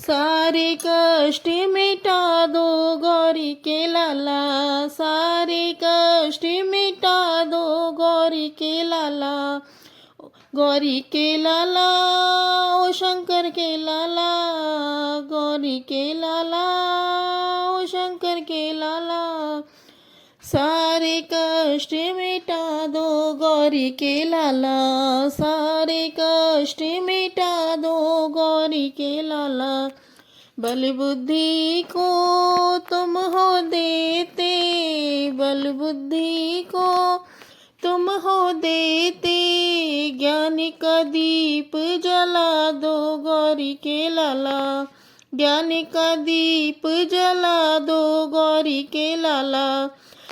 सारे कष्ट मिटा दो गौरी के लाला, सारे कष्ट मिटा दो गौरी के लाला, गौरी के लाला ओ शंकर के लाला, गौरी के लाला ओ शंकर के लाला। सारे कष्ट मिटा दो गौरी के लाला, सारे कष्ट मिटा दो गौरी के लाला। बल बुद्धि को तुम हो देते, बल बुद्धि को तुम हो देते, ज्ञान का दीप जला दो गौरी के लाला, ज्ञान का दीप जला दो गौरी के लाला।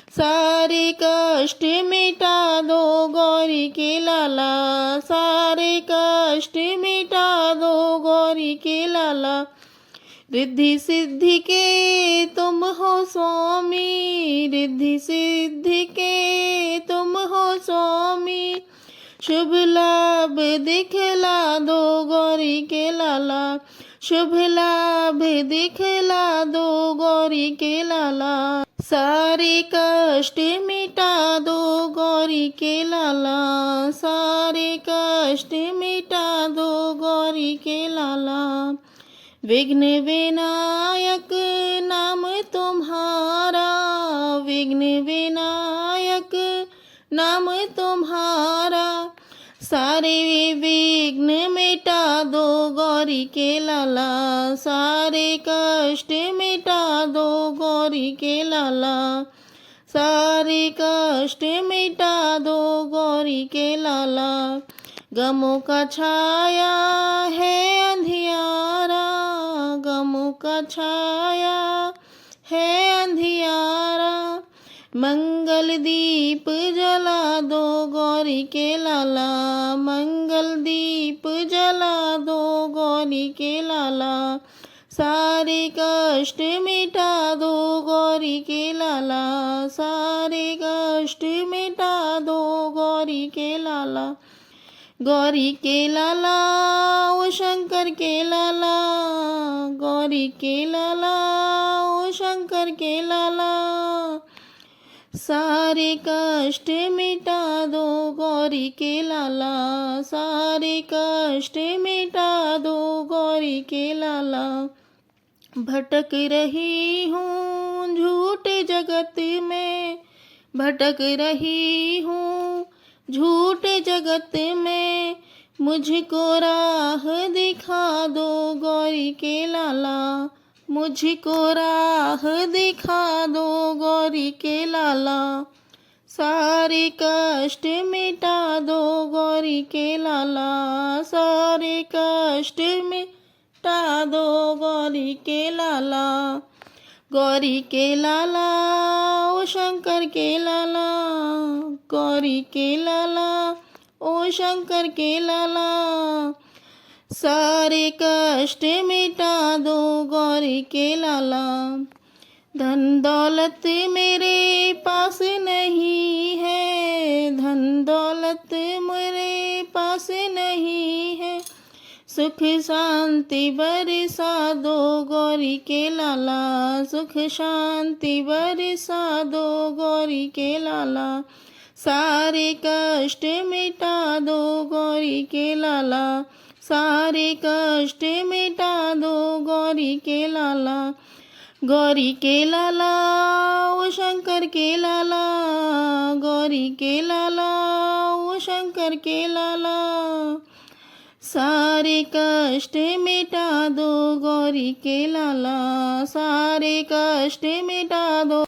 सारे कष्ट मिटा दो गौरी के लाला, सारे कष्ट मिटा दो गौरी के लाला। रिद्धि सिद्धि के तुम हो स्वामी, रिद्धि सिद्धि के तुम हो स्वामी, शुभ लाभ दिखला दो गौरी के लाला, शुभ लाभ दिखला दो गौरी के लाला। सारे कष्ट मिटा दो गौरी के लाला, सारे कष्ट मिटा दो गौरी के लाला। विघ्न विनायक नाम तुम्हारा, विघ्न विनायक नाम तुम्हारा, सारे विघ्न मिटा दो गौरी के लाला, सारे कष्ट मिटा दो गौरी के लाला, सारे कष्ट मिटा दो गौरी के लाला। गमों का छाया है अंधियारा, गमों का छाया है अंधियारा, मंगल दीप जला दो गौरी के लाला, मंगल दीप जला दो गौरी के लाला। सारे कष्ट मिटा दो गौरी के लाला, सारे कष्ट मिटा दो गौरी के लाला। गौरी के लाला ओ शंकर के लाला, गौरी के लाला ओ शंकर के लाला। सारे कष्ट मिटा दो गौरी के लाला, सारे कष्ट मिटा दो गौरी के लाला। भटक रही हूँ झूठे जगत में, भटक रही हूँ झूठे जगत में, मुझको राह दिखा दो गौरी के लाला, मुझको राह दिखा दो गौरी के लाला। सारे कष्ट मिटा दो गौरी के लाला, सारे कष्ट मिटा दो गौरी के लाला। गौरी के लाला ओ शंकर के लाला, गौरी के लाला ओ शंकर के लाला। सारे कष्ट मिटा दो गौरी के लाला। धन दौलत मेरे पास नहीं है, धन दौलत मेरे पास नहीं है, सुख शांति बरसा दो गौरी के लाला, सुख शांति बरसा दो गौरी के लाला। सारे कष्ट मिटा दो गौरी के लाला, सारे कष्ट मिटा दो गौरी के लाला। गौरी के लाला ओ शंकर के लाला, गौरी के लाला ओ शंकर के लाला। सारे कष्ट मिटा दो गौरी के लाला, सारे कष्ट मिटा दो।